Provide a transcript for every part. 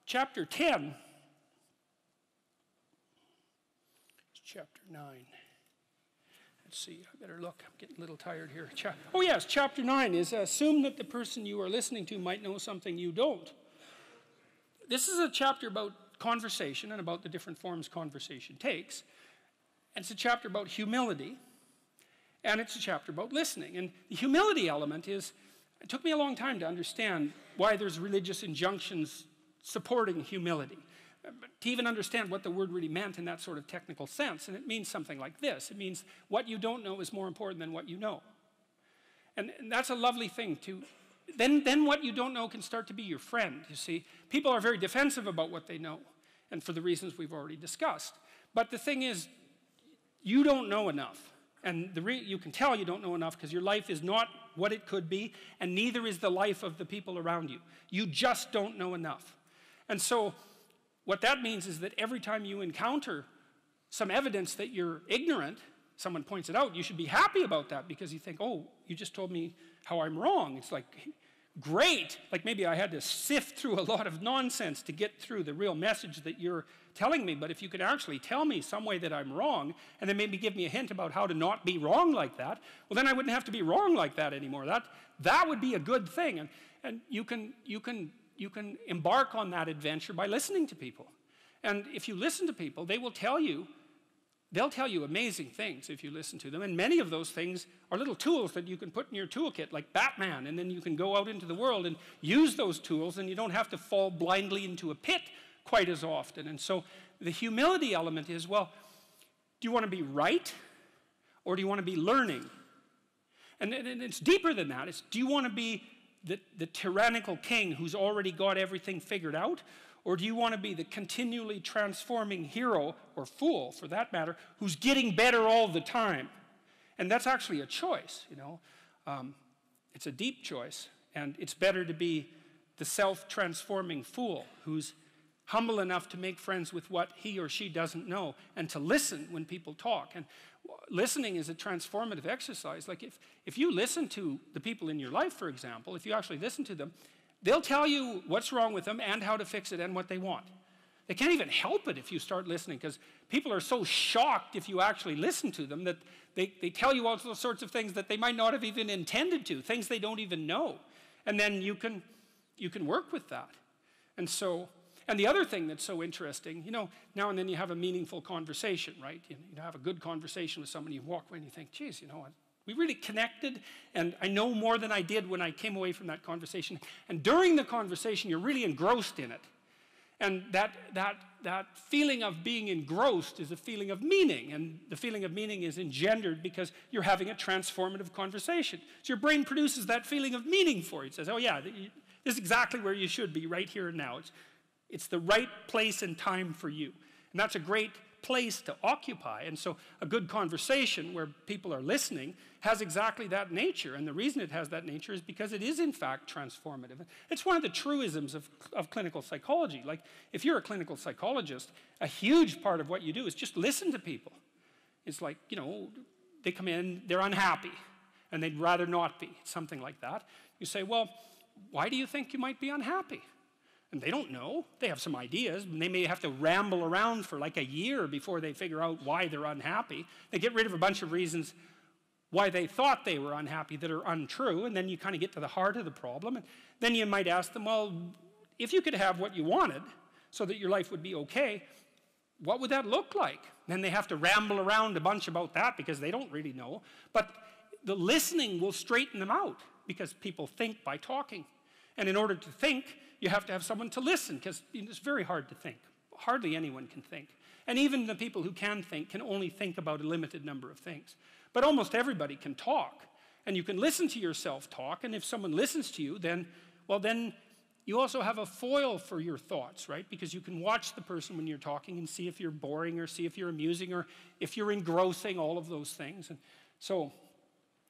Chapter 10, it's chapter 9. Let's see, I better look, I'm getting a little tired here. Oh yes, chapter 9 is assume that the person you are listening to might know something you don't. This is a chapter about conversation and about the different forms conversation takes. And it's a chapter about humility, and it's a chapter about listening. And the humility element is, it took me a long time to understand why there's religious injunctions supporting humility, to even understand what the word really meant in that sort of technical sense. And it means something like this. It means what you don't know is more important than what you know. And that's a lovely thing to, then what you don't know can start to be your friend, you see. People are very defensive about what they know, and for the reasons we've already discussed. But the thing is, you don't know enough. And you can tell you don't know enough because your life is not what it could be, and neither is the life of the people around you. You just don't know enough. And so what that means is that every time you encounter some evidence that you're ignorant, someone points it out, you should be happy about that because you think, oh, you just told me how I'm wrong. It's like, great. Like maybe I had to sift through a lot of nonsense to get through the real message that you're telling me, but if you could actually tell me some way that I'm wrong and then maybe give me a hint about how to not be wrong like that, well then I wouldn't have to be wrong like that anymore. That would be a good thing. And you can embark on that adventure by listening to people. And if you listen to people, they'll tell you amazing things if you listen to them. And many of those things are little tools that you can put in your toolkit, like Batman, and then you can go out into the world and use those tools, and you don't have to fall blindly into a pit quite as often. And so the humility element is, well, do you want to be right, or do you want to be learning? And it's deeper than that. It's, do you want to be the tyrannical king who's already got everything figured out? Or do you want to be the continually transforming hero, or fool for that matter, who's getting better all the time? And that's actually a choice, you know. It's a deep choice, and it's better to be the self-transforming fool who's humble enough to make friends with what he or she doesn't know, and to listen when people talk. And listening is a transformative exercise. Like if you listen to the people in your life, for example, if you actually listen to them, they'll tell you what's wrong with them and how to fix it and what they want. They can't even help it if you start listening, because people are so shocked if you actually listen to them that they tell you all sorts of things that they might not have even intended to, things they don't even know. And then you can work with that. And so, and the other thing that's so interesting, you know, now and then you have a meaningful conversation, right? You have a good conversation with someone, you walk away and you think, geez, you know what? We really connected, and I know more than I did when I came away from that conversation. And during the conversation, you're really engrossed in it. And that feeling of being engrossed is a feeling of meaning. And the feeling of meaning is engendered because you're having a transformative conversation. So your brain produces that feeling of meaning for you. It says, oh yeah, this is exactly where you should be right here and now. It's the right place and time for you. And that's a great place to occupy. And so a good conversation where people are listening has exactly that nature. And the reason it has that nature is because it is in fact transformative. It's one of the truisms of clinical psychology. Like if you're a clinical psychologist, a huge part of what you do is just listen to people. It's like, you know, they come in, they're unhappy, and they'd rather not be, something like that. You say, well, why do you think you might be unhappy? And they don't know. They have some ideas, and they may have to ramble around for like a year before they figure out why they're unhappy. They get rid of a bunch of reasons why they thought they were unhappy that are untrue, and then you kind of get to the heart of the problem. And then you might ask them, well, if you could have what you wanted so that your life would be okay, what would that look like? Then they have to ramble around a bunch about that because they don't really know. But the listening will straighten them out because people think by talking. And in order to think, you have to have someone to listen, because it's very hard to think. Hardly anyone can think. And even the people who can think can only think about a limited number of things. But almost everybody can talk. And you can listen to yourself talk, and if someone listens to you, then, well, then you also have a foil for your thoughts, right? Because you can watch the person when you're talking and see if you're boring or see if you're amusing or if you're engrossing, all of those things. And so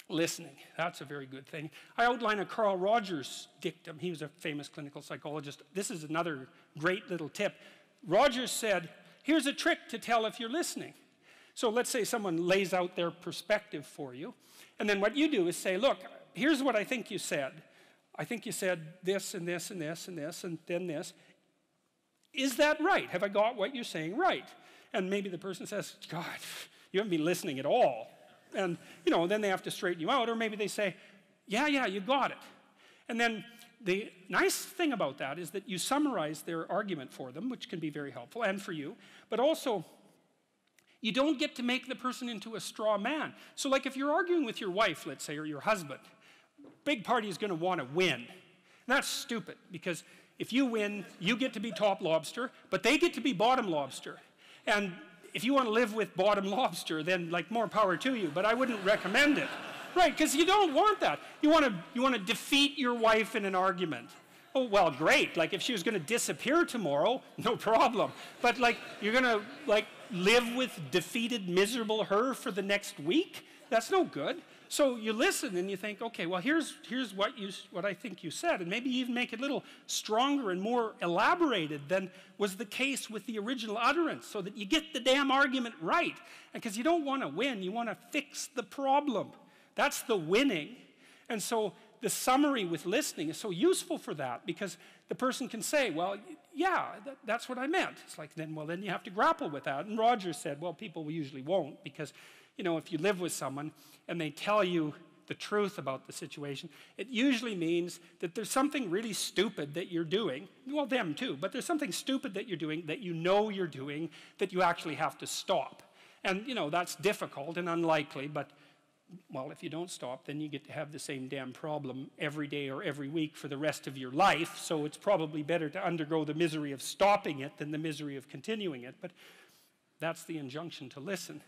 listening, that's a very good thing. I outline a Carl Rogers dictum. He was a famous clinical psychologist. This is another great little tip. Rogers said, here's a trick to tell if you're listening. So let's say someone lays out their perspective for you, and then what you do is say, look, here's what I think you said. I think you said this and this and this and this and then this. Is that right? Have I got what you're saying right? And maybe the person says, God, you haven't been listening at all. And, then they have to straighten you out. Or maybe they say, yeah, you got it. And then the nice thing about that is that you summarize their argument for them, which can be very helpful, and for you. But also, you don't get to make the person into a straw man. So like if you're arguing with your wife, let's say, or your husband, big party is going to want to win. And that's stupid, because if you win, you get to be top lobster, but they get to be bottom lobster. And if you want to live with bottom lobster, then like more power to you, but I wouldn't recommend it. Right, because you don't want that. You want to defeat your wife in an argument. Oh, well, great. Like if she was going to disappear tomorrow, no problem. But like you're going to like live with defeated, miserable her for the next week? That's no good. So you listen and you think, okay, well, here's what I think you said, and maybe even make it a little stronger and more elaborated than was the case with the original utterance, so that you get the damn argument right. And because you don't want to win, you want to fix the problem. That's the winning. And so the summary with listening is so useful for that, because the person can say, well, yeah, that's what I meant. It's like, then you have to grapple with that. And Roger said, well, people usually won't, because if you live with someone and they tell you the truth about the situation, it usually means that there's something really stupid that you're doing. Well, them too, but there's something stupid that you're doing that you're doing that you actually have to stop. And, that's difficult and unlikely, but, well, if you don't stop, then you get to have the same damn problem every day or every week for the rest of your life, so it's probably better to undergo the misery of stopping it than the misery of continuing it. But that's the injunction to listen.